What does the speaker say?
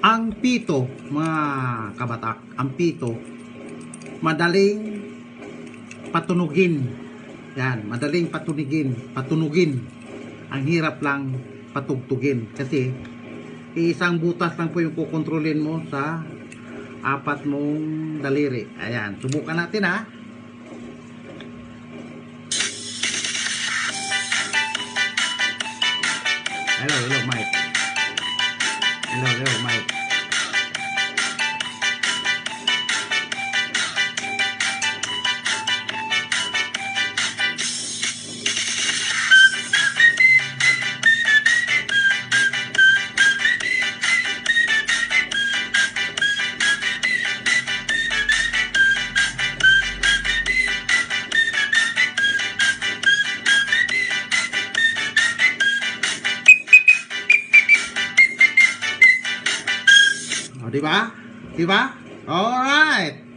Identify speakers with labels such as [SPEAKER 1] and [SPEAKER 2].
[SPEAKER 1] Ang pito, mga kabatak, ang pito, madaling patunugin. Yan, madaling patunugin. Ang hirap lang patugtugin. Kasi, isang butas lang po yung kukontrolin mo sa apat mong daliri. Ayan, subukan natin ha. Hello, Mike. Hello, Mike. O, diba? Diba? Alright.